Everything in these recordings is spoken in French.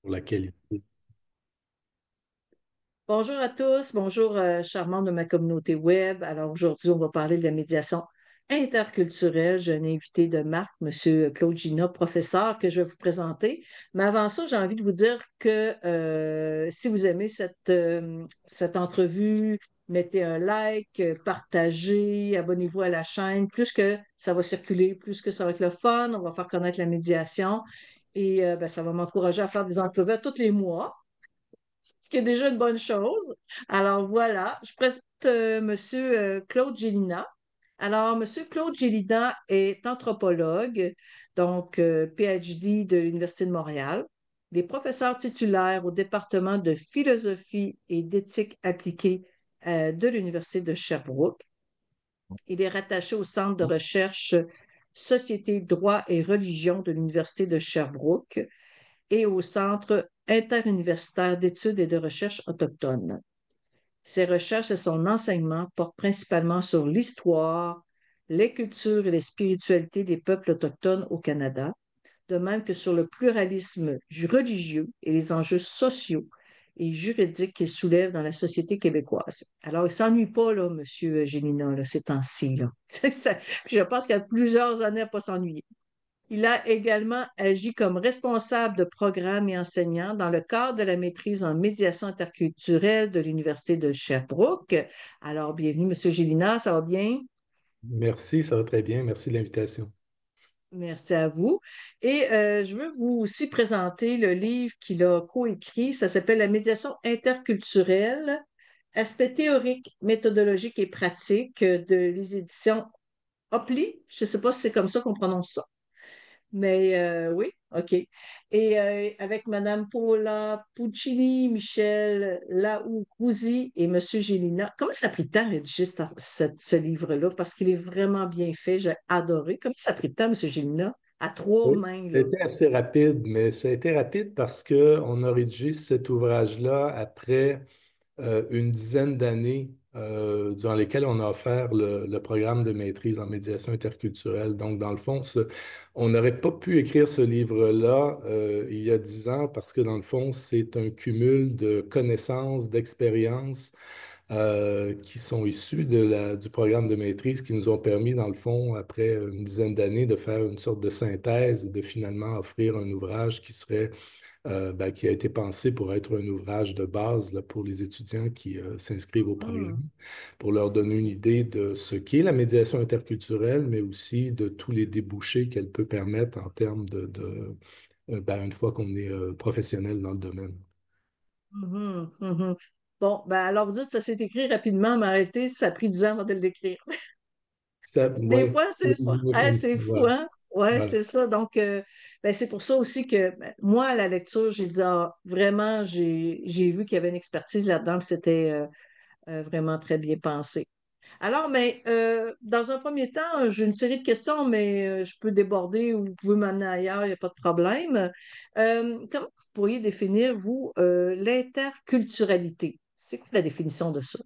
pour la qualité. Bonjour à tous, bonjour charmants de ma communauté web. Alors aujourd'hui, on va parler de la médiation interculturelle. J'ai un invité de marque, Monsieur Claude Gina, professeur, que je vais vous présenter. Mais avant ça, j'ai envie de vous dire que si vous aimez cette entrevue, mettez un like, partagez, abonnez-vous à la chaîne. Plus que ça va circuler, plus que ça va être le fun, on va faire connaître la médiation et ben, ça va m'encourager à faire des entrevues à tous les mois, ce qui est déjà une bonne chose. Alors voilà, je présente Monsieur Claude Gélina. Alors, Monsieur Claude Gélina est anthropologue, donc PhD de l'Université de Montréal. Il est professeur titulaire au département de philosophie et d'éthique appliquée de l'Université de Sherbrooke. Il est rattaché au Centre de recherche Société, droit et religion de l'Université de Sherbrooke et au Centre interuniversitaire d'études et de recherche autochtones. Ses recherches et son enseignement portent principalement sur l'histoire, les cultures et les spiritualités des peuples autochtones au Canada, de même que sur le pluralisme religieux et les enjeux sociaux et juridiques qu'il soulève dans la société québécoise. Alors, il ne s'ennuie pas, là, M. Gélina, là, ces temps-ci. Là. Je pense qu'il y a plusieurs années à ne pas s'ennuyer. Il a également agi comme responsable de programme et enseignant dans le cadre de la maîtrise en médiation interculturelle de l'Université de Sherbrooke. Alors, bienvenue, M. Gélina, ça va bien? Merci, ça va très bien. Merci de l'invitation. Merci à vous. Et je veux vous aussi présenter le livre qu'il a coécrit. Ça s'appelle La médiation interculturelle, aspects théoriques, méthodologiques et pratiques de les éditions Opli. Je ne sais pas si c'est comme ça qu'on prononce ça. Mais oui, OK. Et avec Madame Paula Puccini, Michel Laourouzi et Monsieur Gélina. Comment ça a pris de temps à rédiger ce livre-là? Parce qu'il est vraiment bien fait. J'ai adoré. Comment ça a pris de temps, Monsieur Gélina? À trois Oui, mains, là. c'était assez rapide, mais ça a été rapide parce qu'on a rédigé cet ouvrage-là après une dizaine d'années durant lesquelles on a offert le programme de maîtrise en médiation interculturelle. Donc, dans le fond, on n'aurait pas pu écrire ce livre-là il y a 10 ans parce que, dans le fond, c'est un cumul de connaissances, d'expériences qui sont issus du programme de maîtrise qui nous ont permis, dans le fond, après une dizaine d'années, de faire une sorte de synthèse et de finalement offrir un ouvrage qui serait, qui a été pensé pour être un ouvrage de base là, pour les étudiants qui s'inscrivent au programme, Hmm. pour leur donner une idée de ce qu'est la médiation interculturelle, mais aussi de tous les débouchés qu'elle peut permettre en termes une fois qu'on est professionnel dans le domaine. Mhm, mhm. Bon, ben alors vous dites que ça s'est écrit rapidement, mais en réalité, ça a pris 10 ans avant de l'écrire. Ça, Des ouais, fois, c'est ça. Hein, c'est fou, voilà. hein? Ouais, Voilà. c'est ça. Donc, ben, c'est pour ça aussi que ben, moi, à la lecture, j'ai dit, ah, vraiment, j'ai vu qu'il y avait une expertise là-dedans, puis c'était vraiment très bien pensé. Alors, mais dans un premier temps, j'ai une série de questions, mais je peux déborder ou vous pouvez m'amener ailleurs, il n'y a pas de problème. Comment vous pourriez définir, vous, l'interculturalité? C'est quoi la définition de ça?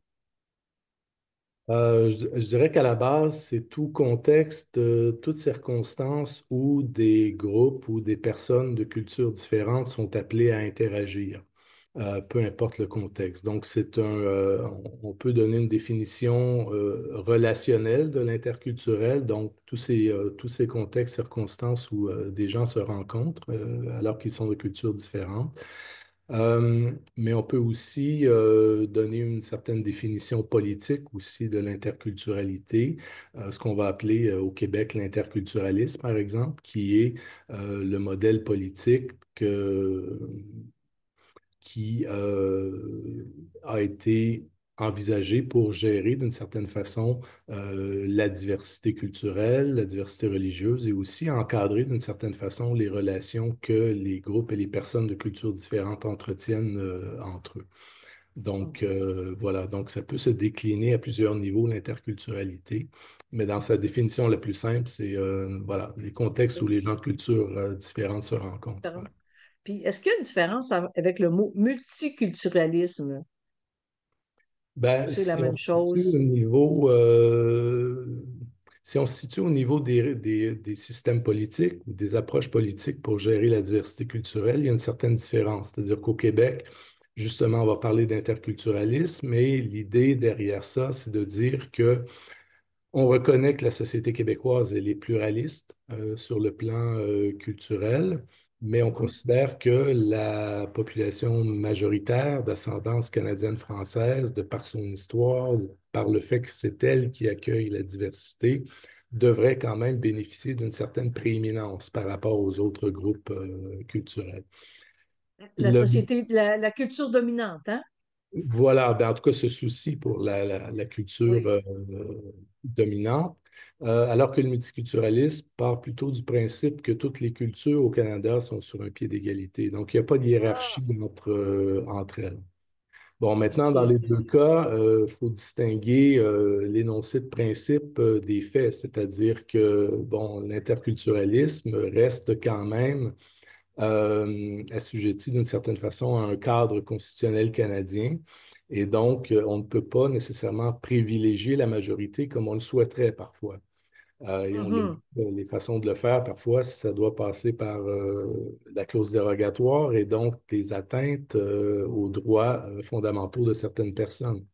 Je dirais qu'à la base, c'est tout contexte, toute circonstance où des groupes ou des personnes de cultures différentes sont appelés à interagir, peu importe le contexte. Donc, on peut donner une définition relationnelle de l'interculturel, donc tous ces contextes, circonstances où des gens se rencontrent alors qu'ils sont de cultures différentes. Mais on peut aussi donner une certaine définition politique aussi de l'interculturalité, ce qu'on va appeler au Québec l'interculturalisme, par exemple, qui est le modèle politique qui a été envisagé pour gérer d'une certaine façon la diversité culturelle, la diversité religieuse et aussi encadrer d'une certaine façon les relations que les groupes et les personnes de cultures différentes entretiennent entre eux. Donc, voilà, donc ça peut se décliner à plusieurs niveaux, l'interculturalité, mais dans sa définition la plus simple, c'est voilà, les contextes où les gens de cultures différentes se rencontrent. Voilà. Puis, est-ce qu'il y a une différence avec le mot multiculturalisme? Ben, C'est la si on même se situe au chose. niveau, Si on se situe au niveau des systèmes politiques ou des approches politiques pour gérer la diversité culturelle, il y a une certaine différence. C'est-à-dire qu'au Québec, justement, on va parler d'interculturalisme, mais l'idée derrière ça, c'est de dire que on reconnaît que la société québécoise, elle est pluraliste sur le plan culturel, mais on Mhm. considère que la population majoritaire d'ascendance canadienne-française, de par son histoire, par le fait que c'est elle qui accueille la diversité, devrait quand même bénéficier d'une certaine prééminence par rapport aux autres groupes culturels. La Le société, la culture dominante, hein? Voilà, ben, en tout cas, ce souci pour la culture Oui. dominante, alors que le multiculturalisme part plutôt du principe que toutes les cultures au Canada sont sur un pied d'égalité. Donc, il n'y a pas de Ah, hiérarchie entre elles. Bon, maintenant, OK, dans les OK, deux OK. cas, il faut distinguer l'énoncé de principe des faits, c'est-à-dire que, bon, l'interculturalisme reste quand même assujetti d'une certaine façon à un cadre constitutionnel canadien. Et donc, on ne peut pas nécessairement privilégier la majorité comme on le souhaiterait parfois. Et on l'a vu, Mhm. les façons de le faire, parfois, ça doit passer par la clause dérogatoire et donc des atteintes aux droits fondamentaux de certaines personnes.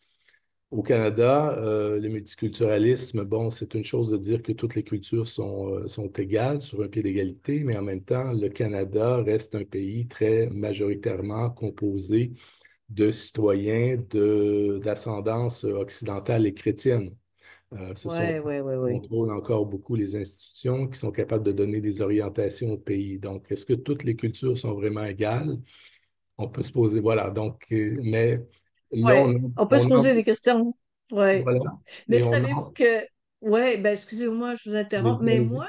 Au Canada, le multiculturalisme, bon, c'est une chose de dire que toutes les cultures sont égales sur un pied d'égalité, mais en même temps, le Canada reste un pays très majoritairement composé de citoyens d'ascendance occidentale et chrétienne. Ce sont eux Ouais, ouais, ouais, qui ouais. contrôlent encore beaucoup les institutions qui sont capables de donner des orientations au pays. Donc, est-ce que toutes les cultures sont vraiment égales? On peut se poser, voilà. Donc, mais là, Ouais. On peut se on a poser des questions. Ouais. voilà. Mais Et on savez-vous a. que, ouais, ben, excusez-moi, je vous interromps, Allez-y, mais allez-y. moi,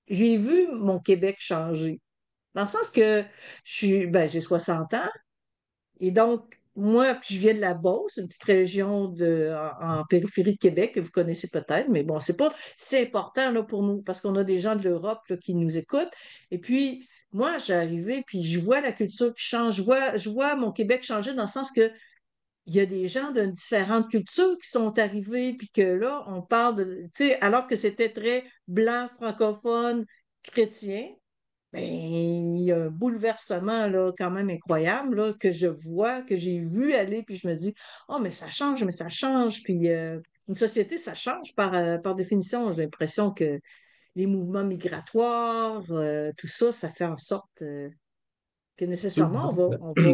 j'ai vu mon Québec changer. Dans le sens que j'ai 60 ans. Et donc, moi, puis je viens de la Beauce, une petite région en périphérie de Québec que vous connaissez peut-être, mais bon, c'est pas si important là, pour nous parce qu'on a des gens de l'Europe là, qui nous écoutent. Et puis, moi, j'ai arrivé, puis je vois la culture qui change, je vois mon Québec changer dans le sens que il y a des gens de différentes cultures qui sont arrivés, puis que là, on parle de, tu sais, alors que c'était très blanc, francophone, chrétien, ben, il y a un bouleversement là, quand même incroyable là, que je vois, que j'ai vu aller, puis je me dis, oh, mais ça change. Puis une société, ça change par définition. J'ai l'impression que les mouvements migratoires, tout ça, ça fait en sorte que nécessairement,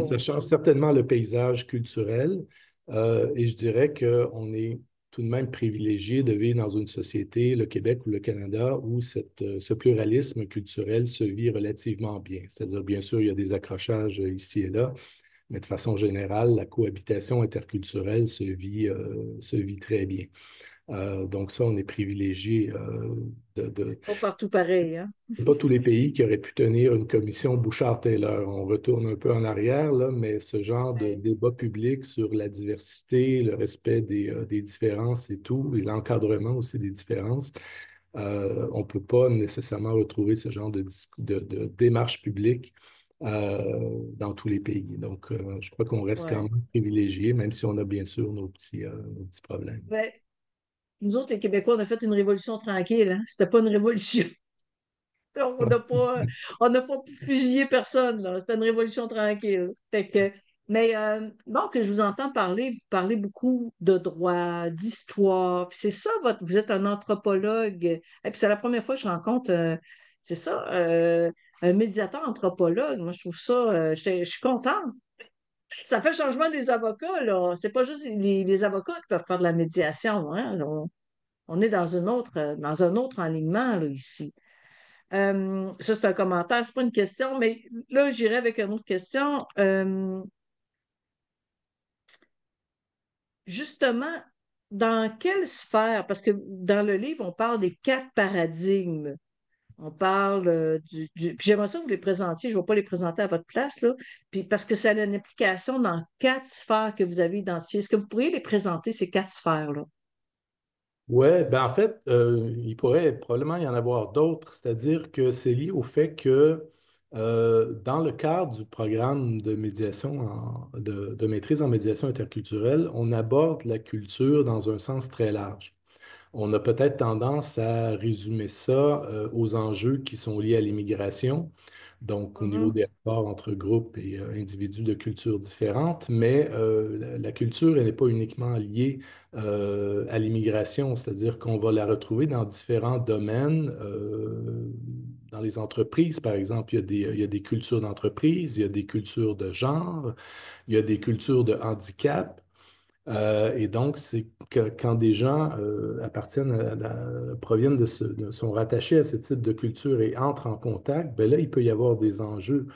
Ça change certainement le paysage culturel et je dirais qu'on est tout de même privilégié de vivre dans une société, le Québec ou le Canada, où ce pluralisme culturel se vit relativement bien. C'est-à-dire, bien sûr, il y a des accrochages ici et là, mais de façon générale, la cohabitation interculturelle se vit très bien. Donc ça, on est privilégié de, c'est pas partout pareil, hein? c'est pas tous les pays qui auraient pu tenir une commission Bouchard-Taylor. On retourne un peu en arrière, là, mais ce genre de Ouais, débat public sur la diversité, le respect des différences et tout, et l'encadrement aussi des différences, on ne peut pas nécessairement retrouver ce genre de démarche publique dans tous les pays. Donc, je crois qu'on reste quand ouais. même privilégié, même si on a bien sûr nos petits problèmes. Ben, nous autres, les Québécois, on a fait une révolution tranquille, hein? C'était pas une révolution. On n'a pas, on n'a pas fusillé personne, là. C'était une révolution tranquille. Mais bon, que je vous entends parler, vous parlez beaucoup de droit, d'histoire. Puis c'est ça, vous êtes un anthropologue. Et puis c'est la première fois que je rencontre, c'est ça, un médiateur anthropologue. Moi, je trouve ça, je suis contente. Ça fait changement des avocats, là. C'est pas juste les avocats qui peuvent faire de la médiation, hein. On est dans un autre alignement, là, ici. Ça, c'est un commentaire, c'est pas une question, mais là, j'irai avec une autre question. Justement, dans quelle sphère, parce que dans le livre, on parle des quatre paradigmes. On parle puis j'aimerais ça que vous les présentiez, je ne vais pas les présenter à votre place, là, puis parce que ça a une implication dans quatre sphères que vous avez identifiées. Est-ce que vous pourriez les présenter, ces quatre sphères-là? Ouais, ben en fait, il pourrait probablement y en avoir d'autres, c'est-à-dire que c'est lié au fait que dans le cadre du programme de médiation, de maîtrise en médiation interculturelle, on aborde la culture dans un sens très large. On a peut-être tendance à résumer ça aux enjeux qui sont liés à l'immigration, donc au niveau Mhm, des rapports entre groupes et individus de cultures différentes, mais la culture, elle n'est pas uniquement liée à l'immigration, c'est-à-dire qu'on va la retrouver dans différents domaines. Dans les entreprises, par exemple, il y a des cultures d'entreprise, il y a des cultures de genre, il y a des cultures de handicap. Et donc, c'est que quand des gens proviennent sont rattachés à ce type de culture et entrent en contact, ben là, il peut y avoir des enjeux.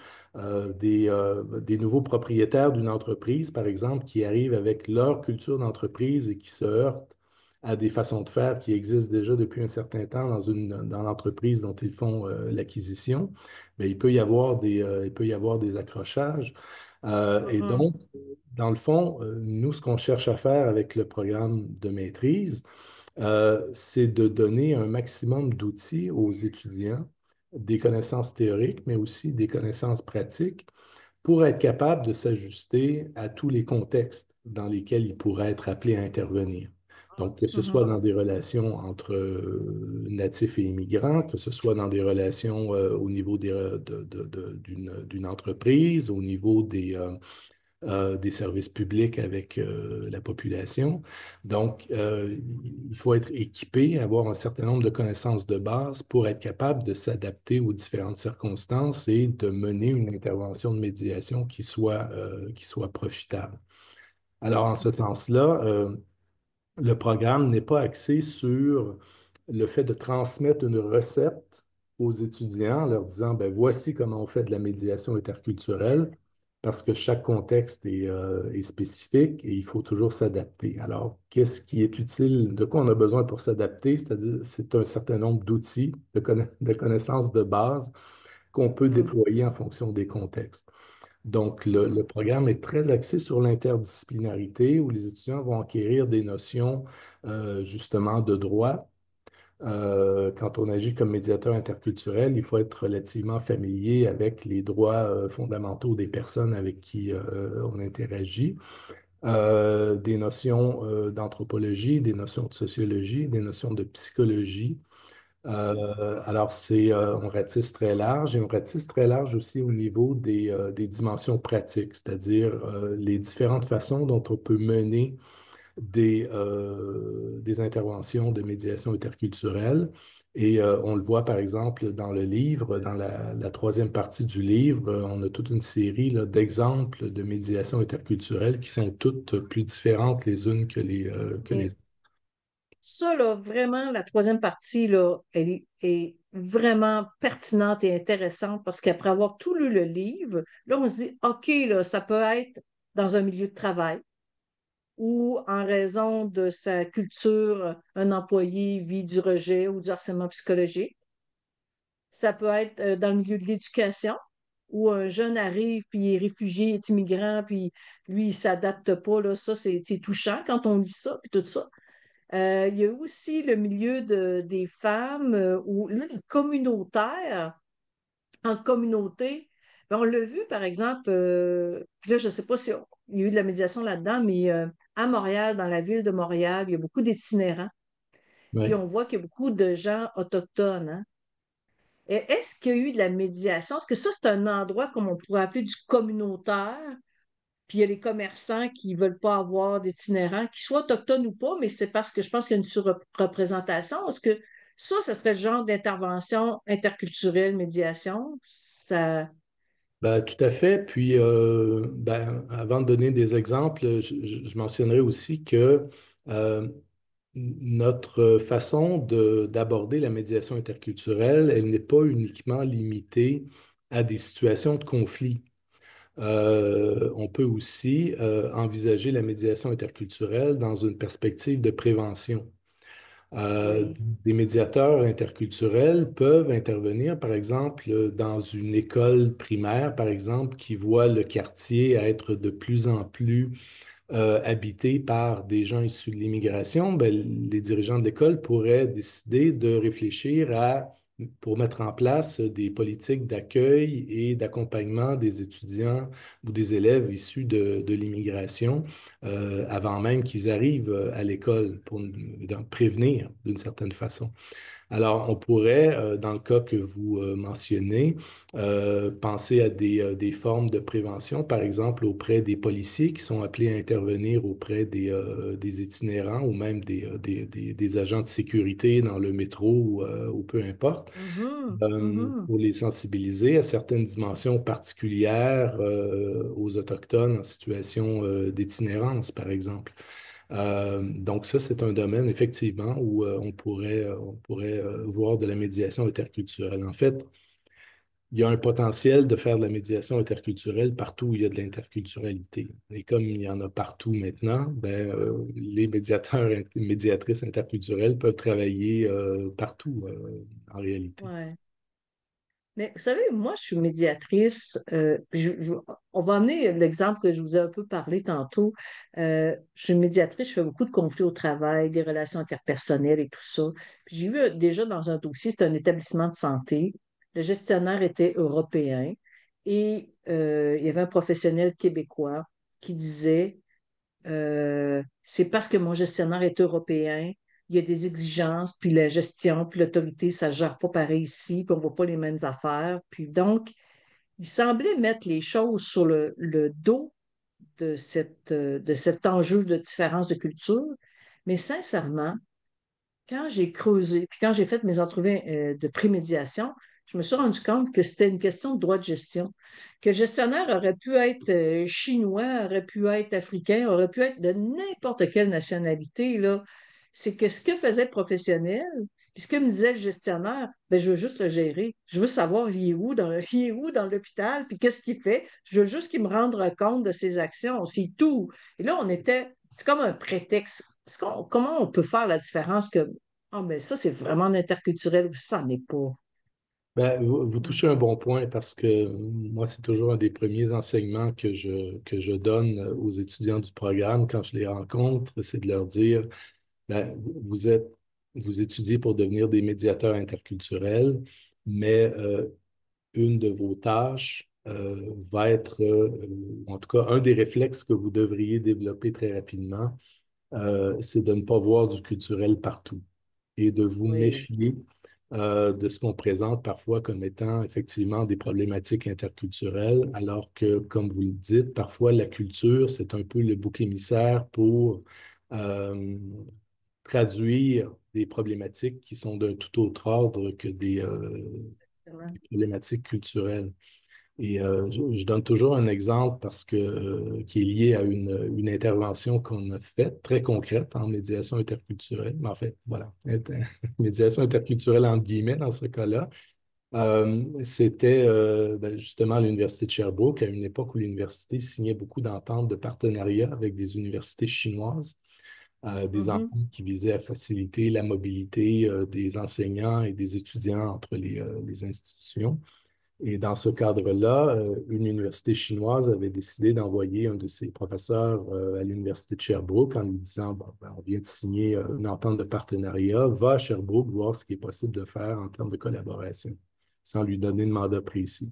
Des nouveaux propriétaires d'une entreprise, par exemple, qui arrivent avec leur culture d'entreprise et qui se heurtent à des façons de faire qui existent déjà depuis un certain temps dans l'entreprise dont ils font l'acquisition, mais il peut y avoir des accrochages. Et mhm, donc, dans le fond, nous, ce qu'on cherche à faire avec le programme de maîtrise, c'est de donner un maximum d'outils aux étudiants, des connaissances théoriques, mais aussi des connaissances pratiques pour être capable de s'ajuster à tous les contextes dans lesquels ils pourraient être appelés à intervenir. Donc, que ce soit mhm. dans des relations entre natifs et immigrants, que ce soit dans des relations au niveau d'une entreprise, au niveau des services publics avec la population. Donc, il faut être équipé, avoir un certain nombre de connaissances de base pour être capable de s'adapter aux différentes circonstances et de mener une intervention de médiation qui soit profitable. C'est Alors, en ça. ce sens-là, le programme n'est pas axé sur le fait de transmettre une recette aux étudiants en leur disant, ben, voici comment on fait de la médiation interculturelle, parce que chaque contexte est spécifique et il faut toujours s'adapter. Alors, qu'est-ce qui est utile, de quoi on a besoin pour s'adapter? C'est-à-dire, c'est un certain nombre d'outils, de connaissances de base qu'on peut Mhm. déployer en fonction des contextes. Donc, le programme est très axé sur l'interdisciplinarité, où les étudiants vont acquérir des notions justement de droit. Quand on agit comme médiateur interculturel, il faut être relativement familier avec les droits fondamentaux des personnes avec qui on interagit. Des notions d'anthropologie, des notions de sociologie, des notions de psychologie. Alors, on ratisse très large et on ratisse très large aussi au niveau des dimensions pratiques, c'est-à-dire les différentes façons dont on peut mener des interventions de médiation interculturelle. Et on le voit par exemple dans le livre, dans la troisième partie du livre, on a toute une série là, d'exemples de médiation interculturelle qui sont toutes plus différentes les unes que les Et autres. ça, là, vraiment, la troisième partie, là, est vraiment pertinente et intéressante parce qu'après avoir tout lu le livre, là, on se dit, OK, là, ça peut être dans un milieu de travail ou en raison de sa culture, un employé vit du rejet ou du harcèlement psychologique. Ça peut être dans le milieu de l'éducation où un jeune arrive, puis il est réfugié, il est immigrant, puis lui, il s'adapte pas, là. Ça, c'est touchant quand on lit ça, puis tout ça. Il y a aussi le milieu des femmes où là, les communautaires, en communauté, ben, on l'a vu, par exemple, puis là, je ne sais pas il y a eu de la médiation là-dedans, mais à Montréal, dans la ville de Montréal, il y a beaucoup d'itinérants. Puis Oui. on voit qu'il y a beaucoup de gens autochtones, hein. Et est-ce qu'il y a eu de la médiation? Est-ce que ça, c'est un endroit comme on pourrait appeler du communautaire? Puis il y a les commerçants qui ne veulent pas avoir d'itinérants, qu'ils soient autochtones ou pas, mais c'est parce que je pense qu'il y a une surreprésentation. Est-ce que ça serait le genre d'intervention interculturelle, médiation? Ça... Ben, tout à fait. Puis, ben, avant de donner des exemples, je mentionnerai aussi que euh, notre façon d'aborder la médiation interculturelle, elle n'est pas uniquement limitée à des situations de conflit. On peut aussi envisager la médiation interculturelle dans une perspective de prévention. Oui, Des médiateurs interculturels peuvent intervenir, par exemple, dans une école primaire, par exemple, qui voit le quartier être de plus en plus habité par des gens issus de l'immigration. Ben, les dirigeants de l'école pourraient décider de réfléchir à pour mettre en place des politiques d'accueil et d'accompagnement des étudiants ou des élèves issus de l'immigration avant même qu'ils arrivent à l'école pour prévenir d'une certaine façon. Alors, on pourrait, dans le cas que vous mentionnez, penser à des formes de prévention, par exemple auprès des policiers qui sont appelés à intervenir auprès des itinérants ou même des agents de sécurité dans le métro ou peu importe, Mhm, mhm. pour les sensibiliser à certaines dimensions particulières aux Autochtones en situation d'itinérance, par exemple. Donc ça, c'est un domaine effectivement où on pourrait voir de la médiation interculturelle. En fait, il y a un potentiel de faire de la médiation interculturelle partout où il y a de l'interculturalité. Et comme il y en a partout maintenant, ben, les médiateurs et médiatrices interculturelles peuvent travailler partout en réalité. Ouais. Mais vous savez, moi, je suis médiatrice. On va amener l'exemple que je vous ai un peu parlé tantôt. Je suis médiatrice, je fais beaucoup de conflits au travail, des relations interpersonnelles et tout ça. Puis j'ai vu déjà dans un dossier, c'est un établissement de santé. Le gestionnaire était européen et il y avait un professionnel québécois qui disait c'est parce que mon gestionnaire est européen, il y a des exigences, puis la gestion, puis l'autorité, ça ne gère pas pareil ici, puis on ne voit pas les mêmes affaires. Puis donc, il semblait mettre les choses sur le dos de cet enjeu de différence de culture. Mais sincèrement, quand j'ai creusé, puis quand j'ai fait mes entrevues de prémédiation, je me suis rendu compte que c'était une question de droit de gestion, que le gestionnaire aurait pu être chinois, aurait pu être africain, aurait pu être de n'importe quelle nationalité, là. C'est que ce que faisait le professionnel, puis ce que me disait le gestionnaire, ben, je veux juste le gérer. Je veux savoir il est où il est où dans l'hôpital, puis qu'est-ce qu'il fait. Je veux juste qu'il me rende compte de ses actions, c'est tout. Et là, c'est comme un prétexte. Comment on peut faire la différence que, ah, mais ça, c'est vraiment interculturel ou ça n'est pas? Ben, vous touchez un bon point parce que moi, c'est toujours un des premiers enseignements que je donne aux étudiants du programme quand je les rencontre, c'est de leur dire, ben, vous étudiez pour devenir des médiateurs interculturels, mais une de vos tâches va être, en tout cas, un des réflexes que vous devriez développer très rapidement, c'est de ne pas voir du culturel partout et de vous Oui. méfier de ce qu'on présente parfois comme étant effectivement des problématiques interculturelles, alors que, comme vous le dites, parfois la culture, c'est un peu le bouc émissaire pour euh, traduire des problématiques qui sont d'un tout autre ordre que Exactement. des problématiques culturelles. Et je donne toujours un exemple parce que, qui est lié à une intervention qu'on a faite, très concrète en médiation interculturelle. Mais en fait, voilà, médiation interculturelle entre guillemets dans ce cas-là. C'était ben, justement à l'Université de Sherbrooke, à une époque où l'université signait beaucoup d'ententes de partenariat avec des universités chinoises, des Mhm, ententes qui visaient à faciliter la mobilité des enseignants et des étudiants entre les institutions. Et dans ce cadre-là, une université chinoise avait décidé d'envoyer un de ses professeurs à l'université de Sherbrooke en lui disant, bon, ben, on vient de signer une entente de partenariat, va à Sherbrooke voir ce qui est possible de faire en termes de collaboration, sans lui donner de mandat précis.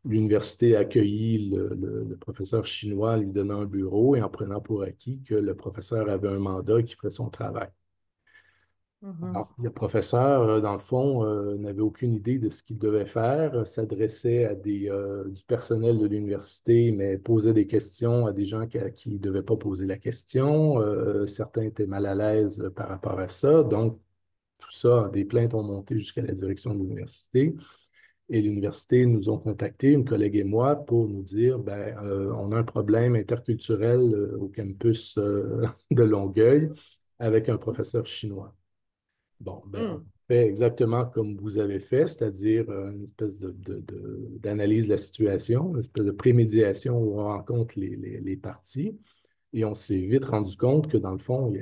L'université a accueilli le professeur chinois en lui donnant un bureau et en prenant pour acquis que le professeur avait un mandat qui ferait son travail. mhm, Alors, le professeur, dans le fond, n'avait aucune idée de ce qu'il devait faire, s'adressait à du personnel de l'université, mais posait des questions à des gens à qui il ne devait pas poser la question. Certains étaient mal à l'aise par rapport à ça. Donc, tout ça, des plaintes ont monté jusqu'à la direction de l'université. Et l'université nous ont contactés, une collègue et moi, pour nous dire, ben, on a un problème interculturel au campus de Longueuil avec un professeur chinois. Bon, ben, on mhm. fait exactement comme vous avez fait, c'est-à-dire une espèce d'analyse de la situation, une espèce de prémédiation où on rencontre les parties. Et on s'est vite rendu compte que, dans le fond,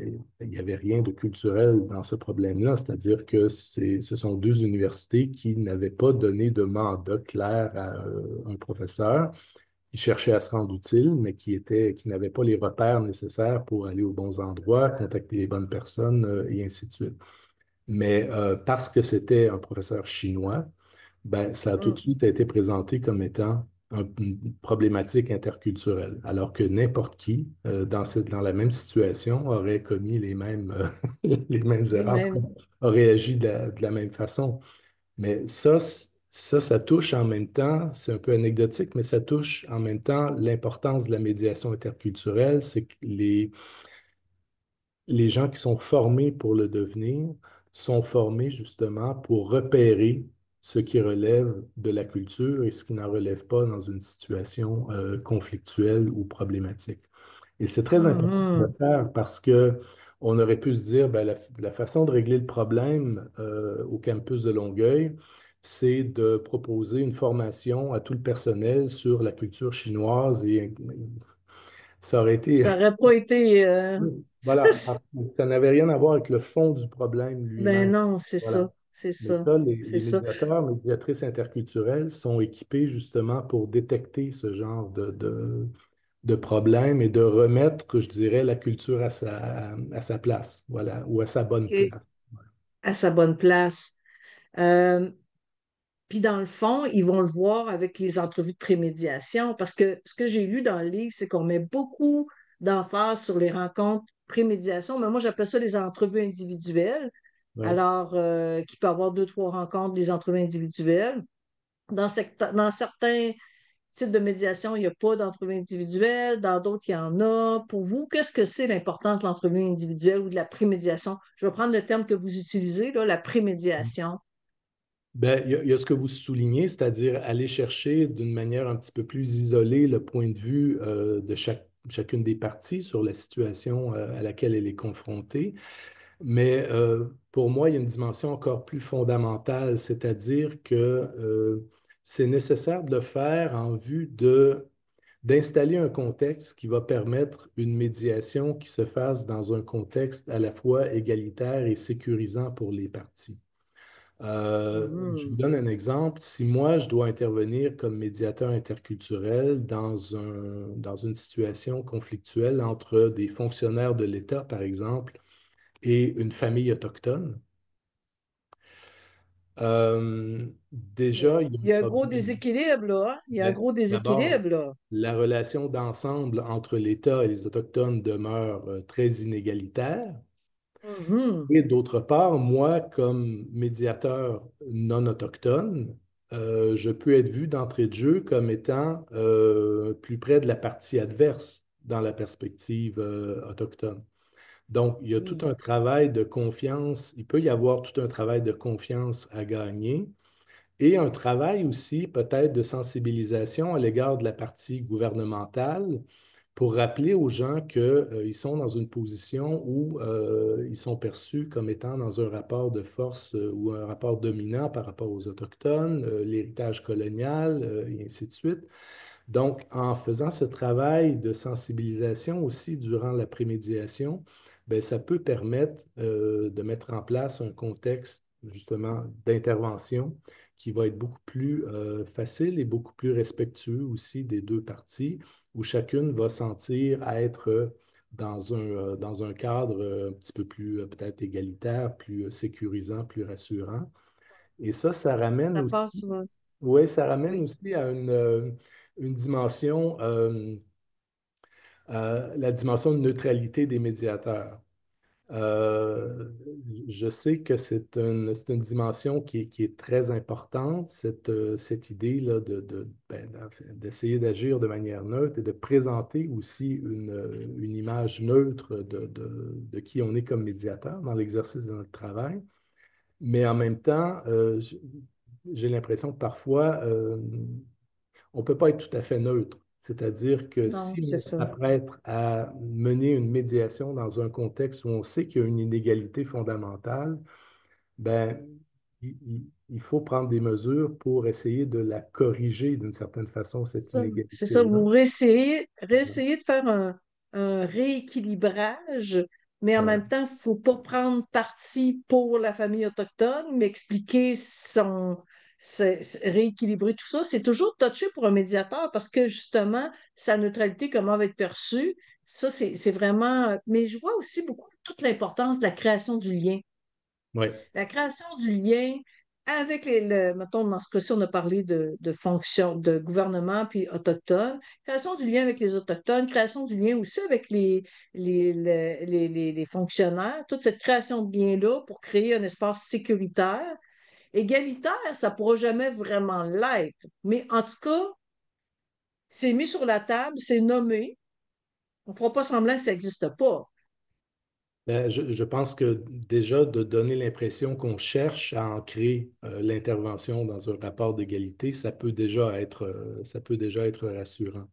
il n'y avait rien de culturel dans ce problème-là, c'est-à-dire que ce sont deux universités qui n'avaient pas donné de mandat clair à un professeur qui cherchait à se rendre utile, mais qui n'avait pas les repères nécessaires pour aller aux bons endroits, contacter les bonnes personnes, et ainsi de suite. Mais parce que c'était un professeur chinois, ben, ça a tout de Mhm. suite été présenté comme étant une problématique interculturelle, alors que n'importe qui, dans la même situation, aurait commis les mêmes Les erreurs, mêmes. aurait agi de la même façon. Mais ça touche en même temps, c'est un peu anecdotique, mais ça touche en même temps l'importance de la médiation interculturelle, c'est que les gens qui sont formés pour le devenir sont formés justement pour repérer ce qui relève de la culture et ce qui n'en relève pas dans une situation conflictuelle ou problématique. Et c'est très important de le Mhm. faire parce que on aurait pu se dire, ben, la façon de régler le problème au campus de Longueuil, c'est de proposer une formation à tout le personnel sur la culture chinoise et ça aurait été Ça n'aurait pas été. oui, voilà, parce que ça n'avait rien à voir avec le fond du problème Ben lui-même. non, c'est Voilà. ça. C'est Mais ça. ça, C'est les ça. médiateurs, médiatrices interculturelles sont équipés justement pour détecter ce genre de problème et de remettre, je dirais, la culture à sa place, voilà, ou à sa bonne OK. place. À sa bonne place. Euh, Puis dans le fond, ils vont le voir avec les entrevues de prémédiation parce que ce que j'ai lu dans le livre, c'est qu'on met beaucoup d'emphase sur les rencontres prémédiation, mais moi j'appelle ça les entrevues individuelles. Ouais. Alors, qu'il peut y avoir deux, trois rencontres, des entrevues individuelles. Dans certains types de médiation, il n'y a pas d'entrevue individuelle. Dans d'autres, il y en a. Pour vous, qu'est-ce que c'est l'importance de l'entrevue individuelle ou de la prémédiation? Je vais prendre le terme que vous utilisez, là, la prémédiation. Ben, il y a ce que vous soulignez, c'est-à-dire aller chercher d'une manière un petit peu plus isolée le point de vue de chacune des parties sur la situation à laquelle elle est confrontée. Mais pour moi, il y a une dimension encore plus fondamentale, c'est-à-dire que c'est nécessaire de le faire en vue d'installer un contexte qui va permettre une médiation qui se fasse dans un contexte à la fois égalitaire et sécurisant pour les parties. Je vous Mhm. donne un exemple. Si moi, je dois intervenir comme médiateur interculturel dans une situation conflictuelle entre des fonctionnaires de l'État, par exemple, et une famille autochtone, déjà, il y a Il un y a un gros problème. déséquilibre, là, hein? Il y a un Ben, gros d'abord, déséquilibre, là. la relation d'ensemble entre l'État et les Autochtones demeure très inégalitaire. Mhm. Et d'autre part, moi, comme médiateur non autochtone, je peux être vu d'entrée de jeu comme étant plus près de la partie adverse dans la perspective autochtone. Donc, il y a tout Oui. un travail de confiance, il peut y avoir tout un travail de confiance à gagner et un travail aussi peut-être de sensibilisation à l'égard de la partie gouvernementale pour rappeler aux gens qu'ils sont dans une position où ils sont perçus comme étant dans un rapport de force ou un rapport dominant par rapport aux Autochtones, l'héritage colonial, et ainsi de suite. Donc, en faisant ce travail de sensibilisation aussi durant la prémédiation, ben, ça peut permettre de mettre en place un contexte justement d'intervention qui va être beaucoup plus facile et beaucoup plus respectueux aussi des deux parties, où chacune va sentir à être dans un cadre un petit peu plus peut-être égalitaire, plus sécurisant, plus rassurant. Et ça ramène Ça aussi, passe, ouais. oui, ça ramène Oui. aussi à une dimension, la dimension de neutralité des médiateurs. Euh, je sais que c'est une dimension qui est très importante, cette idée-là d'essayer d'agir de manière neutre et de présenter aussi une image neutre de qui on est comme médiateur dans l'exercice de notre travail. Mais en même temps, j'ai l'impression que parfois, on ne peut pas être tout à fait neutre. C'est-à-dire que Non, si c'est on ça. s'apprête à mener une médiation dans un contexte où on sait qu'il y a une inégalité fondamentale, ben, il faut prendre des mesures pour essayer de la corriger d'une certaine façon, cette C'est ça. inégalité-là. Vous réessayez de faire un rééquilibrage, mais en Ouais. même temps, il ne faut pas prendre parti pour la famille autochtone, mais expliquer rééquilibrer tout ça. C'est toujours touché pour un médiateur parce que justement, sa neutralité, comment va être perçue, ça, c'est vraiment. Mais je vois aussi beaucoup toute l'importance de la création du lien. Oui. La création du lien avec mettons, dans ce cas-ci, on a parlé de fonctions de gouvernement puis autochtone, création du lien avec les Autochtones, création du lien aussi avec les fonctionnaires, toute cette création de lien-là pour créer un espace sécuritaire. Égalitaire, ça ne pourra jamais vraiment l'être, mais en tout cas, c'est mis sur la table, c'est nommé. On ne fera pas semblant que ça n'existe pas. Ben, je pense que déjà de donner l'impression qu'on cherche à ancrer l'intervention dans un rapport d'égalité, ça peut déjà être rassurant.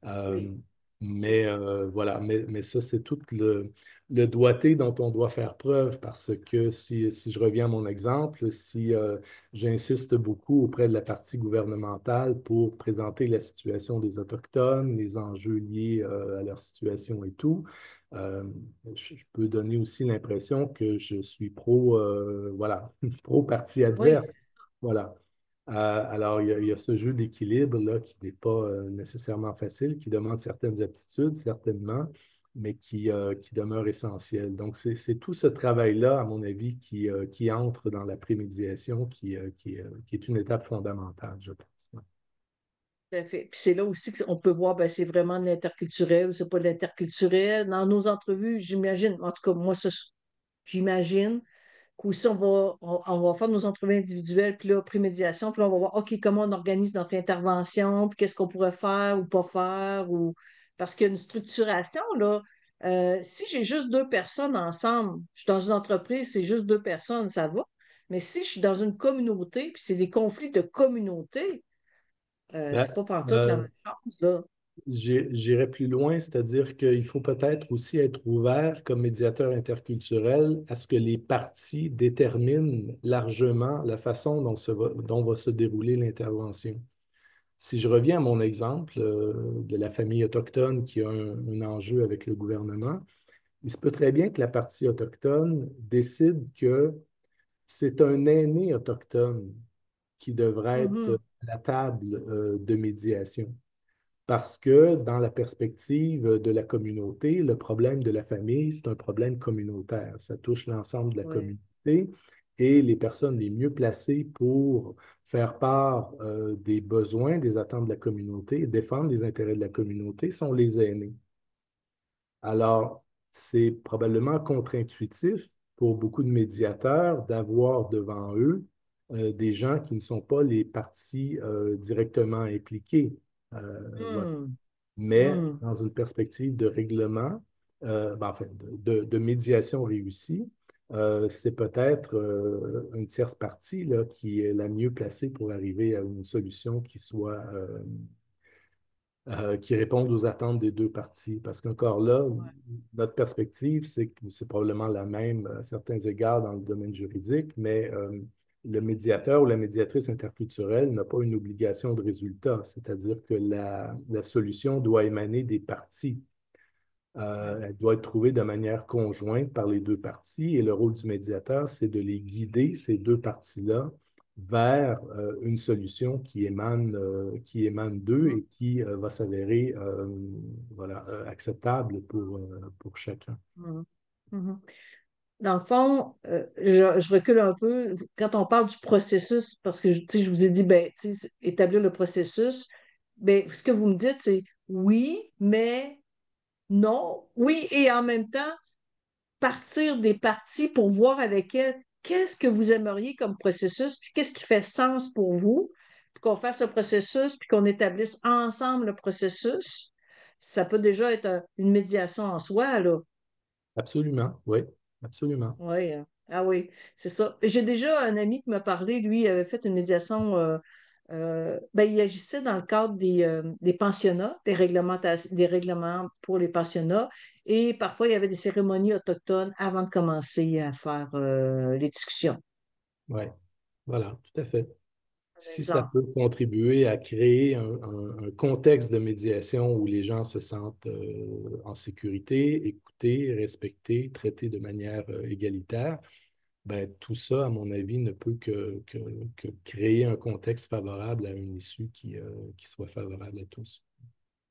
Euh, Oui, mais voilà, mais ça, c'est tout le doigté dont on doit faire preuve parce que si je reviens à mon exemple, si j'insiste beaucoup auprès de la partie gouvernementale pour présenter la situation des Autochtones, les enjeux liés à leur situation et tout, euh, je peux donner aussi l'impression que je suis voilà, pro parti oui, adverse. Voilà. Alors, il y a ce jeu d'équilibre là qui n'est pas nécessairement facile, qui demande certaines aptitudes, certainement, mais qui demeure essentiel. Donc, c'est tout ce travail-là, à mon avis, qui entre dans la prémédiation, qui est une étape fondamentale, je pense. Ouais. tout à fait. Puis c'est là aussi qu'on peut voir, ben, c'est vraiment de l'interculturel ou c'est pas de l'interculturel. Dans nos entrevues, j'imagine, en tout cas, moi, ça, j'imagine qu'aussi on va faire nos entrevues individuelles, puis là, prémédiation, puis là, on va voir, OK, comment on organise notre intervention, puis qu'est-ce qu'on pourrait faire ou pas faire, ou parce qu'il y a une structuration, là. Si j'ai juste deux personnes ensemble, je suis dans une entreprise, c'est juste deux personnes, ça va. Mais si je suis dans une communauté, puis c'est des conflits de communauté, Ben, c'est pas pantoute la euh, même chose, là. J'irais plus loin, c'est-à-dire qu'il faut peut-être aussi être ouvert comme médiateur interculturel à ce que les parties déterminent largement la façon dont va se dérouler l'intervention. Si je reviens à mon exemple de la famille autochtone qui a un enjeu avec le gouvernement, il se peut très bien que la partie autochtone décide que c'est un aîné autochtone qui devrait être Mhm. à la table de médiation. Parce que dans la perspective de la communauté, le problème de la famille, c'est un problème communautaire. Ça touche l'ensemble de la Ouais. communauté et les personnes les mieux placées pour faire part des besoins, des attentes de la communauté et défendre les intérêts de la communauté sont les aînés. Alors, c'est probablement contre-intuitif pour beaucoup de médiateurs d'avoir devant eux des gens qui ne sont pas les parties directement impliquées. Voilà. Hmm. Mais Hmm. dans une perspective de règlement, enfin, de médiation réussie, c'est peut-être une tierce partie là, qui est la mieux placée pour arriver à une solution qui réponde aux attentes des deux parties. Parce qu'encore là, notre perspective, c'est que c'est probablement la même à certains égards dans le domaine juridique, mais le médiateur ou la médiatrice interculturelle n'a pas une obligation de résultat, c'est-à-dire que la solution doit émaner des parties. Ouais. Elle doit être trouvée de manière conjointe par les deux parties et le rôle du médiateur, c'est de les guider, ces deux parties-là, vers une solution qui émane d'eux et qui va s'avérer voilà, acceptable pour chacun. Mhm. Mhm. Dans le fond, je recule un peu quand on parle du processus, parce que tu sais, je vous ai dit, ben, tu sais, établir le processus, ben, ce que vous me dites, c'est oui, mais non, oui, et en même temps, partir des parties pour voir avec elles qu'est-ce que vous aimeriez comme processus, puis qu'est-ce qui fait sens pour vous, puis qu'on fasse le processus, puis qu'on établisse ensemble le processus. Ça peut déjà être une médiation en soi, là. Absolument, oui, absolument. Oui, ah oui, c'est ça. J'ai déjà un ami qui m'a parlé, lui, il avait fait une médiation, ben, il agissait dans le cadre des pensionnats, des règlements pour les pensionnats, et parfois il y avait des cérémonies autochtones avant de commencer à faire les discussions, Oui, voilà, tout à fait. par Si ça exemple. peut contribuer à créer un contexte de médiation où les gens se sentent en sécurité, écoutés, respectés, traités de manière égalitaire, ben, tout ça, à mon avis, ne peut que créer un contexte favorable à une issue qui soit favorable à tous.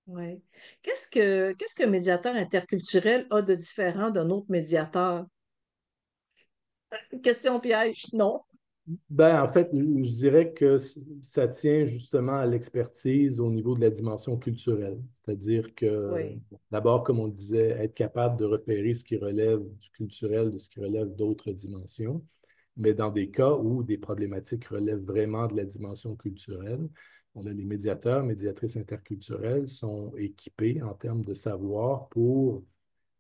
Ouais. Qu'est-ce qu'un médiateur interculturel a de différent d'un autre médiateur? Question piège, non. Ben, en fait, je dirais que ça tient justement à l'expertise au niveau de la dimension culturelle. C'est-à-dire que, Oui. d'abord, comme on disait, être capable de repérer ce qui relève du culturel de ce qui relève d'autres dimensions. Mais dans des cas où des problématiques relèvent vraiment de la dimension culturelle, on a les médiateurs, médiatrices interculturelles sont équipés en termes de savoir pour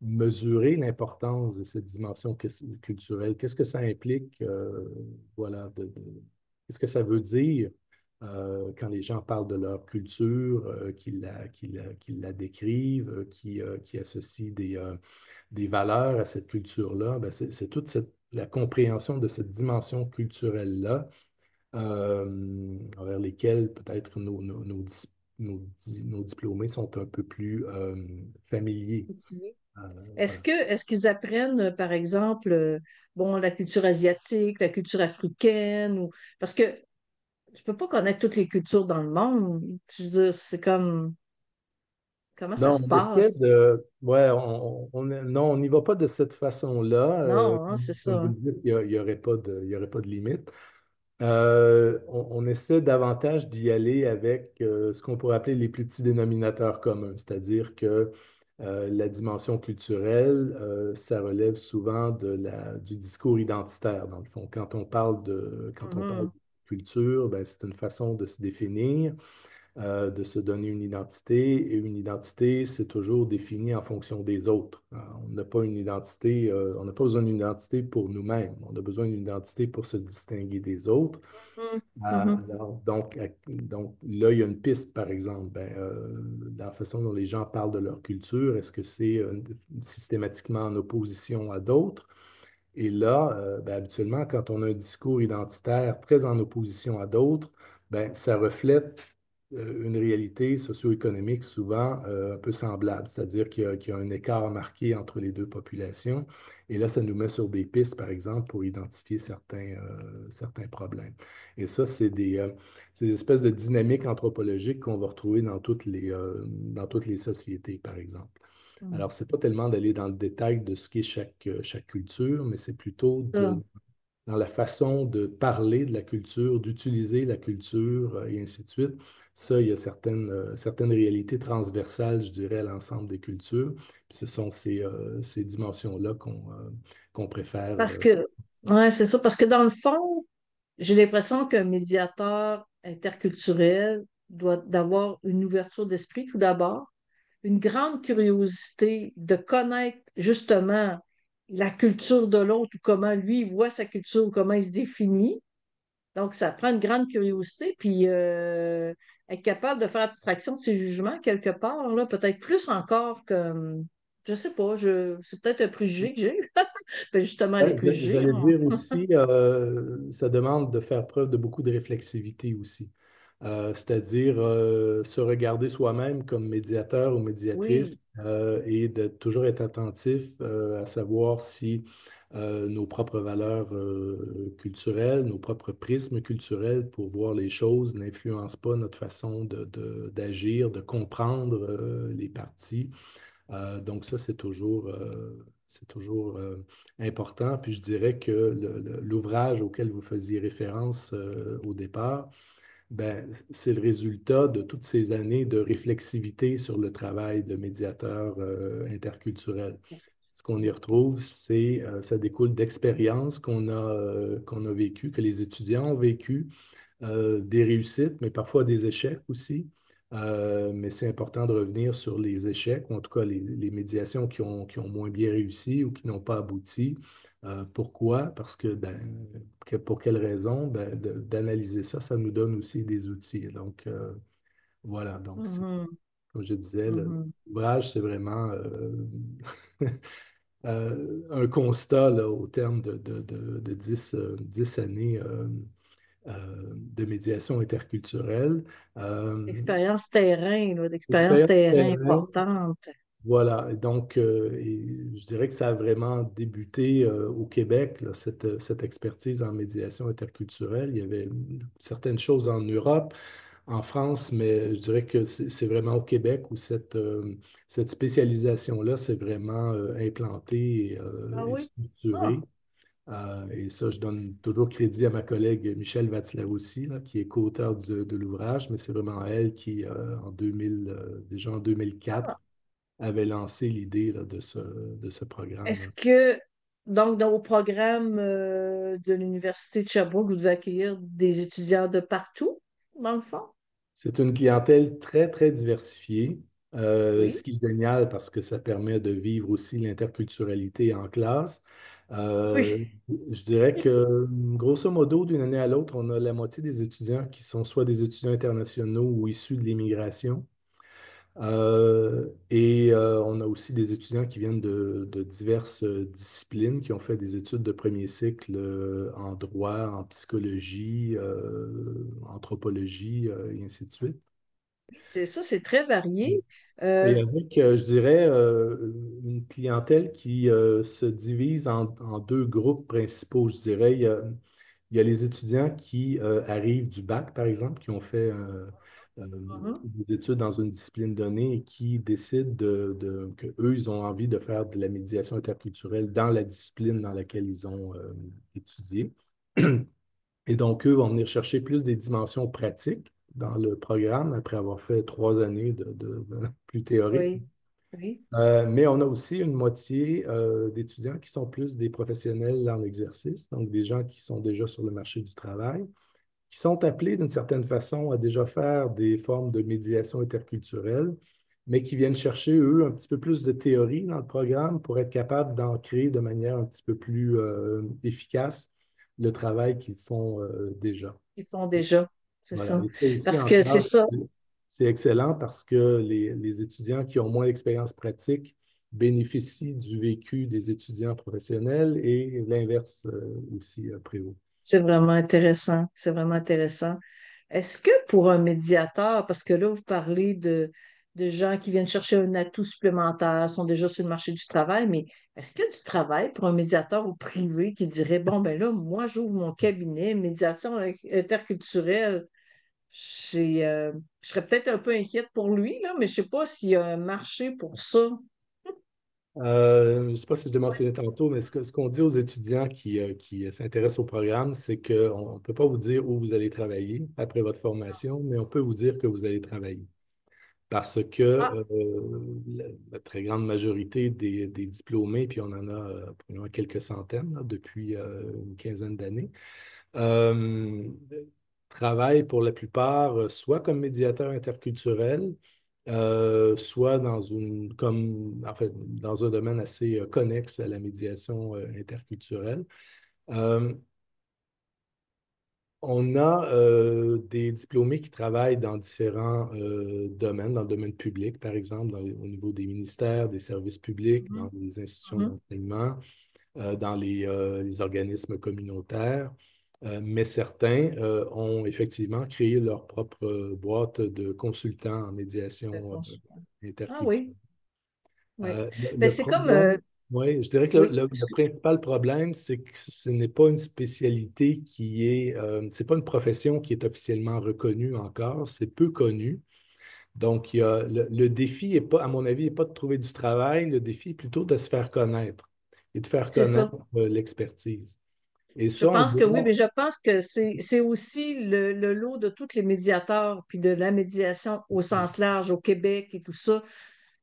mesurer l'importance de cette dimension culturelle. Qu'est-ce que ça implique, voilà, qu'est-ce que ça veut dire quand les gens parlent de leur culture, qu'ils la décrivent, qui associent des valeurs à cette culture-là. Ben, c'est toute la compréhension de cette dimension culturelle-là envers lesquelles peut-être nos diplômés sont un peu plus familiers. Outillé. Euh, Est-ce voilà. est-ce qu'ils apprennent, par exemple, bon, la culture asiatique, la culture africaine, ou parce que je peux pas connaître toutes les cultures dans le monde. Je veux dire, c'est comme comment ça Non, se on essaie passe? de. Ouais, non, on n'y va pas de cette façon-là. Non, hein, c'est ça, Comme vous hein. le dites, il y aurait pas il y aurait pas de limite. On essaie davantage d'y aller avec ce qu'on pourrait appeler les plus petits dénominateurs communs, c'est-à-dire que la dimension culturelle, ça relève souvent du discours identitaire, dans le fond. Quand on parle Mhm. de culture, ben, c'est une façon de se définir de se donner une identité. Et une identité, c'est toujours défini en fonction des autres. On n'a pas une identité, on n'a pas besoin d'une identité pour nous-mêmes. On a besoin d'une identité pour se distinguer des autres. Mhm. Mhm. Donc, là, il y a une piste, par exemple. Ben, la façon dont les gens parlent de leur culture, est-ce que c'est systématiquement en opposition à d'autres? Et là, ben, habituellement, quand on a un discours identitaire très en opposition à d'autres, ben, ça reflète une réalité socio-économique souvent un peu semblable, c'est-à-dire qu'il y a un écart marqué entre les deux populations. Et là, ça nous met sur des pistes, par exemple, pour identifier certains problèmes. Et ça, c'est des espèces de dynamiques anthropologiques qu'on va retrouver dans toutes les sociétés, par exemple. Mhm. Alors, c'est pas tellement d'aller dans le détail de ce qu'est chaque culture, mais c'est plutôt Ça. dans la façon de parler de la culture, d'utiliser la culture et ainsi de suite. Ça, il y a certaines réalités transversales, je dirais, à l'ensemble des cultures. Puis ce sont ces dimensions-là qu'on préfère. Parce que, ouais, c'est ça, parce que dans le fond, j'ai l'impression qu'un médiateur interculturel doit d'avoir une ouverture d'esprit tout d'abord, une grande curiosité de connaître justement la culture de l'autre ou comment lui il voit sa culture ou comment il se définit. Donc, ça prend une grande curiosité, puis être capable de faire abstraction de ses jugements quelque part, là, peut-être plus encore que, je sais pas, c'est peut-être un préjugé que j'ai. Ben, justement, les Ouais, préjugés, j'allais hein. dire aussi, ça demande de faire preuve de beaucoup de réflexivité aussi. C'est-à-dire se regarder soi-même comme médiateur ou Oui. médiatrice et de toujours être attentif à savoir si nos propres valeurs culturelles, nos propres prismes culturels pour voir les choses n'influencent pas notre façon d'agir, de comprendre les parties. Donc ça, c'est toujours important. Puis je dirais que l'ouvrage auquel vous faisiez référence au départ, ben, c'est le résultat de toutes ces années de réflexivité sur le travail de médiateur interculturel. Ce qu'on y retrouve, ça découle d'expériences qu'on a vécues, que les étudiants ont vécues, des réussites, mais parfois des échecs aussi. Mais c'est important de revenir sur les échecs, ou en tout cas les médiations qui ont moins bien réussi ou qui n'ont pas abouti. Pourquoi? Parce que, ben, pour quelles raisons? Ben, d'analyser ça, ça nous donne aussi des outils. Donc, voilà. Donc, Mhm. comme je disais, Mhm. l'ouvrage, c'est vraiment un constat là, au terme de 10 années de médiation interculturelle. Euh, Expérience terrain, là, d'expérience Expérience terrain terrain, importante. voilà. Et donc, je dirais que ça a vraiment débuté au Québec, là, cette expertise en médiation interculturelle. Il y avait certaines choses en Europe, en France, mais je dirais que c'est vraiment au Québec où cette spécialisation-là s'est vraiment implantée Ah et oui? structurée. Ah. Et ça, je donne toujours crédit à ma collègue Michel Vatsilaroussi, là, qui est co-auteur de l'ouvrage, mais c'est vraiment elle qui, en 2000, déjà en 2004, avait lancé l'idée là, de ce Est-ce programme. que, donc, au programme de l'Université de Sherbrooke, vous devez accueillir des étudiants de partout, dans le fond? C'est une clientèle très, très diversifiée, ce Oui. qui est génial parce que ça permet de vivre aussi l'interculturalité en classe. Euh, Oui. je dirais que, grosso modo, d'une année à l'autre, on a la moitié des étudiants qui sont soit des étudiants internationaux ou issus de l'immigration. On a aussi des étudiants qui viennent de diverses disciplines, qui ont fait des études de premier cycle en droit, en psychologie, anthropologie, et ainsi de suite. C'est ça, c'est très varié. Euh, Et avec, je dirais, une clientèle qui se divise en deux groupes principaux, je dirais. Il y a les étudiants qui arrivent du bac, par exemple, qui ont fait mhm. des études dans une discipline donnée et qui décident que eux, ils ont envie de faire de la médiation interculturelle dans la discipline dans laquelle ils ont étudié. Et donc, eux vont venir chercher plus des dimensions pratiques dans le programme après avoir fait 3 années de plus théorique. Oui, oui. Mais on a aussi une moitié d'étudiants qui sont plus des professionnels en exercice, donc des gens qui sont déjà sur le marché du travail, qui sont appelés d'une certaine façon à déjà faire des formes de médiation interculturelle, mais qui viennent chercher, eux, un petit peu plus de théorie dans le programme pour être capables d'ancrer de manière un petit peu plus efficace le travail qu'ils font déjà. Ils font déjà, c'est Voilà. ça. Et ça aussi Parce en que c'est classe, ça, c'est excellent parce que les étudiants qui ont moins d'expérience pratique bénéficient du vécu des étudiants professionnels et l'inverse aussi prévaut. c'est vraiment intéressant. C'est vraiment intéressant. Est-ce que pour un médiateur, parce que là, vous parlez de gens qui viennent chercher un atout supplémentaire, sont déjà sur le marché du travail, mais est-ce qu'il y a du travail pour un médiateur au privé qui dirait, bon, ben là, moi, j'ouvre mon cabinet, médiation interculturelle. Je serais peut-être un peu inquiète pour lui, là, mais je ne sais pas s'il y a un marché pour ça. Je ne sais pas si je l'ai mentionné tantôt, mais ce qu'on dit aux étudiants qui s'intéressent au programme, c'est qu'on ne peut pas vous dire où vous allez travailler après votre formation, mais on peut vous dire que vous allez travailler. Parce que Ah, la très grande majorité des diplômés, puis on en a probablement quelques centaines là, depuis une quinzaine d'années, euh, travaillent pour la plupart soit comme médiateur interculturel, soit en fait, dans un domaine assez connexe à la médiation interculturelle. Euh, on a des diplômés qui travaillent dans différents domaines, dans le domaine public, par exemple, au niveau des ministères, des services publics, mhm, dans les institutions mhm. d'enseignement, dans les organismes communautaires. Mais certains ont effectivement créé leur propre boîte de consultants en Le médiation consultant. Ah interculturelle. oui, oui. Ben, Le c'est comme, problème, oui, je dirais que oui, le principal problème, c'est que ce n'est pas une spécialité c'est pas une profession qui est officiellement reconnue encore, c'est peu connu. Donc, le défi est pas, à mon avis, n'est pas de trouver du travail, le défi est plutôt de se faire connaître et de faire c'est ça. connaître l'expertise. Et Je ça, on pense que oui, doit, mais je pense que c'est aussi le lot de tous les médiateurs, puis de la médiation au sens large au Québec et tout ça.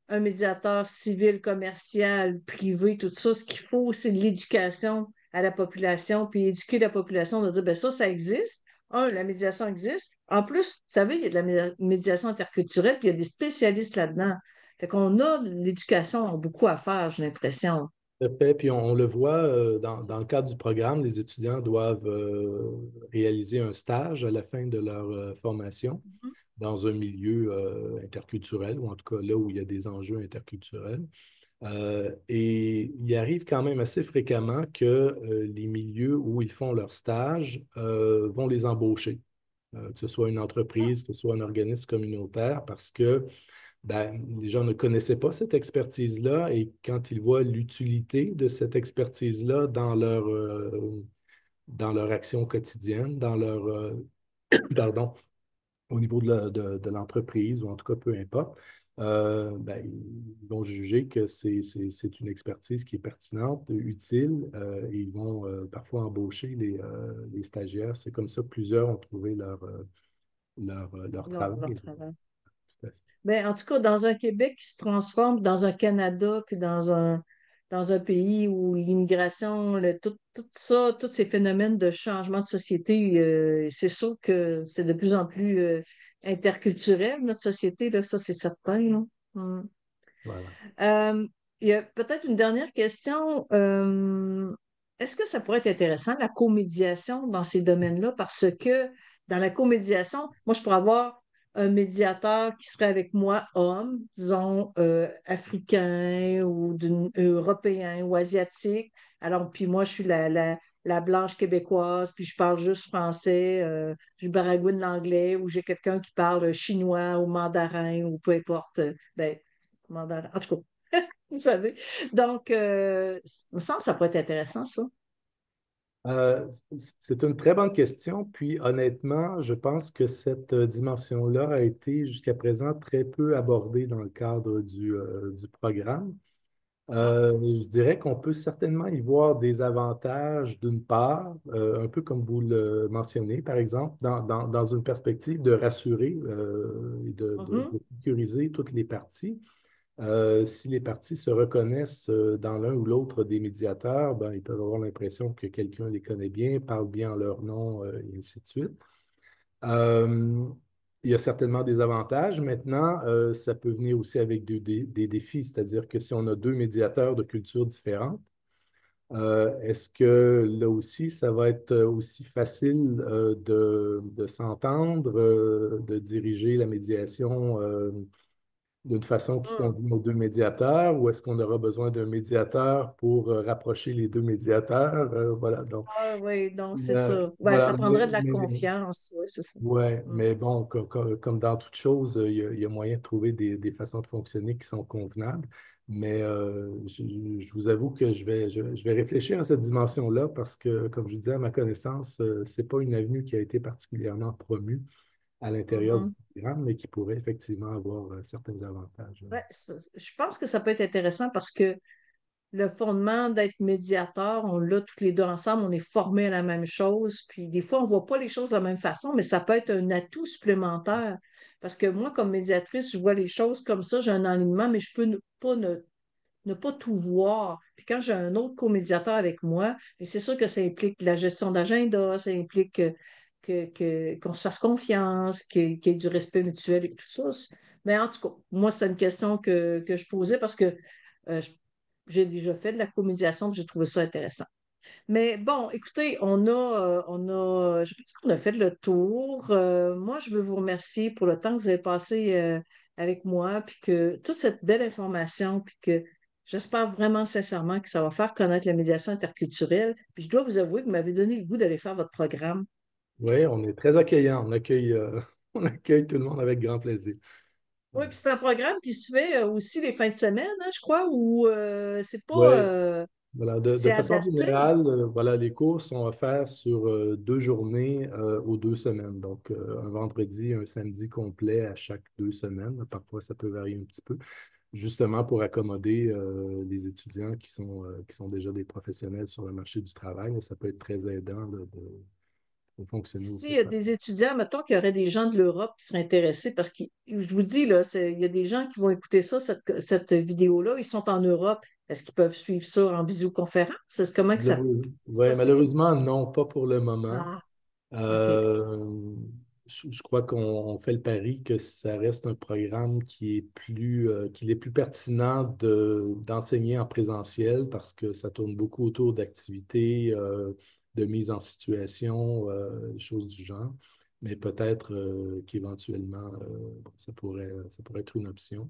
Un médiateur civil, commercial, privé, tout ça, ce qu'il faut, c'est de l'éducation à la population, puis éduquer la population, de dire, ben ça existe. Un, la médiation existe. En plus, vous savez, il y a de la médiation interculturelle, puis il y a des spécialistes là-dedans. Fait qu'on a de l'éducation beaucoup à faire, j'ai l'impression. tout à fait. Puis on le voit dans le cadre du programme, les étudiants doivent réaliser un stage à la fin de leur formation Mhm. dans un milieu interculturel, ou en tout cas là où il y a des enjeux interculturels. Et il arrive quand même assez fréquemment que les milieux où ils font leur stage vont les embaucher, que ce soit une entreprise, que ce soit un organisme communautaire, parce que ben, les gens ne connaissaient pas cette expertise-là et quand ils voient l'utilité de cette expertise-là dans leur action quotidienne, pardon, au niveau de l'entreprise ou en tout cas peu importe, ben, ils vont juger que c'est une expertise qui est pertinente, utile, et ils vont parfois embaucher les stagiaires. C'est comme ça que plusieurs ont trouvé leur Leur travail. travail. Tout à fait. Ben, en tout cas, dans un Québec qui se transforme dans un Canada, puis dans un pays où l'immigration, tout ça, tous ces phénomènes de changement de société, c'est sûr que c'est de plus en plus interculturel, notre société, là, ça, c'est certain, là. Mm. Voilà. Euh, il y a peut-être une dernière question. Est-ce que ça pourrait être intéressant, la comédiation dans ces domaines-là? Parce que dans la comédiation, moi, je pourrais avoir un médiateur qui serait avec moi, homme, disons, africain ou européen ou asiatique. Alors, puis moi, je suis la blanche québécoise, puis je parle juste français, je baragouine l'anglais, ou j'ai quelqu'un qui parle chinois ou mandarin ou peu importe. Ben, mandarin. En tout cas, vous savez. Donc, il me semble que ça pourrait être intéressant, ça. Euh, c'est une très bonne question. Puis honnêtement, je pense que cette dimension-là a été jusqu'à présent très peu abordée dans le cadre du programme. Ah, Je dirais qu'on peut certainement y voir des avantages d'une part, un peu comme vous le mentionnez, par exemple, dans une perspective de rassurer et mhm. de sécuriser toutes les parties. Si les parties se reconnaissent dans l'un ou l'autre des médiateurs, ben, ils peuvent avoir l'impression que quelqu'un les connaît bien, parle bien en leur nom, et ainsi de suite. Euh, il y a certainement des avantages. Maintenant, ça peut venir aussi avec des défis, c'est-à-dire que si on a deux médiateurs de cultures différentes, est-ce que là aussi, ça va être aussi facile de s'entendre, de diriger la médiation d'une façon qui Hmm. convient aux deux médiateurs, ou est-ce qu'on aura besoin d'un médiateur pour rapprocher les deux médiateurs? Voilà, donc, Ah oui, donc c'est euh, ça. Ben, voilà, ça prendrait de la confiance. Oui, c'est ça. ouais, Hmm. mais bon, comme dans toute chose, il y a moyen de trouver des façons de fonctionner qui sont convenables. Mais je vous avoue que je vais réfléchir à cette dimension-là parce que, comme je vous disais, à ma connaissance, c'est pas une avenue qui a été particulièrement promue à l'intérieur du Mhm. programme, mais qui pourrait effectivement avoir certains avantages. Ouais, je pense que ça peut être intéressant parce que le fondement d'être médiateur, on l'a tous les deux ensemble, on est formés à la même chose, puis des fois, on ne voit pas les choses de la même façon, mais ça peut être un atout supplémentaire. Parce que moi, comme médiatrice, je vois les choses comme ça, j'ai un alignement, mais je peux ne pas tout voir. Puis quand j'ai un autre co-médiateur avec moi, mais c'est sûr que ça implique la gestion d'agenda, ça implique qu'on se fasse confiance, qu'il y ait du respect mutuel et tout ça. Mais en tout cas, moi, c'est une question que je posais parce que euh, je- j'ai déjà fait de la comédiation, puis j'ai trouvé ça intéressant. Mais bon, écoutez, je pense qu'on a fait le tour. Moi, je veux vous remercier pour le temps que vous avez passé avec moi, puis que toute cette belle information, puis que j'espère vraiment sincèrement que ça va faire connaître la médiation interculturelle. Puis je dois vous avouer que vous m'avez donné le goût d'aller faire votre programme. Oui, on est très accueillant. On accueille, on accueille tout le monde avec grand plaisir. Oui, puis c'est un programme qui se fait aussi les fins de semaine, hein, je crois, ou c'est pas, Oui, voilà. De c'est façon adapté. générale, voilà, les cours sont offerts sur 2 journées aux 2 semaines. Donc, un vendredi et un samedi complet à chaque 2 semaines. Parfois, ça peut varier un petit peu, justement pour accommoder les étudiants qui sont déjà des professionnels sur le marché du travail. Ça peut être très aidant là, de fonctionner S'il aussi. y a des étudiants, mettons qu'il y aurait des gens de l'Europe qui seraient intéressés, parce que je vous dis, là, il y a des gens qui vont écouter ça, cette vidéo-là, ils sont en Europe. Est-ce qu'ils peuvent suivre ça en visioconférence? Comment que ça Ouais, c'est? malheureusement, non, pas pour le moment. Ah, OK. Euh, je crois qu'on fait le pari que ça reste un programme qu'il est plus pertinent d'enseigner en présentiel parce que ça tourne beaucoup autour d'activités, de mise en situation, des choses du genre. Mais peut-être qu'éventuellement, bon, ça pourrait être une option.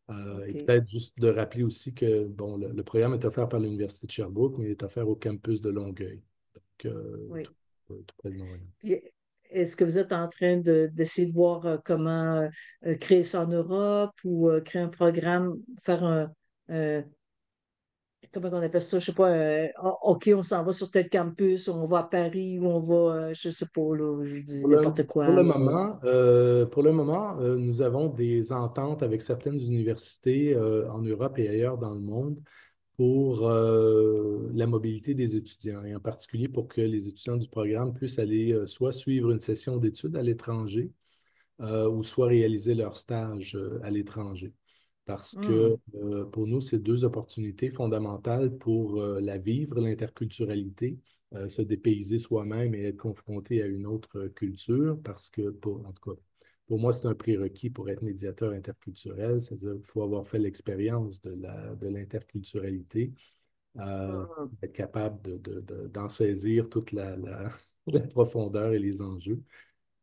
Et OK. peut-être juste de rappeler aussi que bon, le programme est offert par l'Université de Sherbrooke, mais il est offert au campus de Longueuil, donc Oui. tout près de Montréal. Puis, est-ce que vous êtes en train d'essayer de voir comment créer ça en Europe ou créer un programme, faire un, comment on appelle ça, je sais pas, OK, on s'en va sur tel campus, ou on va à Paris, ou on va, je sais pas, là, je dis Pour le, n'importe pour quoi, le là. moment, nous avons des ententes avec certaines universités en Europe et ailleurs dans le monde pour la mobilité des étudiants, et en particulier pour que les étudiants du programme puissent aller soit suivre une session d'études à l'étranger, ou soit réaliser leur stage à l'étranger. Parce que Hmm. pour nous, c'est deux opportunités fondamentales pour la vivre, l'interculturalité, se dépayser soi-même et être confronté à une autre culture. Parce que, en tout cas, pour moi, c'est un prérequis pour être médiateur interculturel, c'est-à-dire qu'il faut avoir fait l'expérience de l'interculturalité, euh, Hmm. être capable d'en saisir toute la profondeur et les enjeux.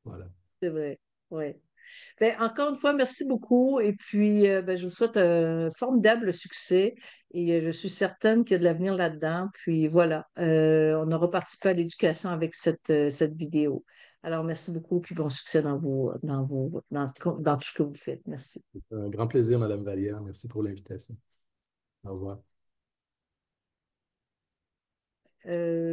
Voilà. C'est vrai, oui. Ben, encore une fois, merci beaucoup. Et puis, ben, je vous souhaite un formidable succès. Et je suis certaine qu'il y a de l'avenir là-dedans. Puis voilà, on aura participé à l'éducation avec cette vidéo. Alors, merci beaucoup. Puis bon succès dans tout ce que vous faites. Merci. Un grand plaisir, Madame Vallière. Merci pour l'invitation. Au revoir. Euh,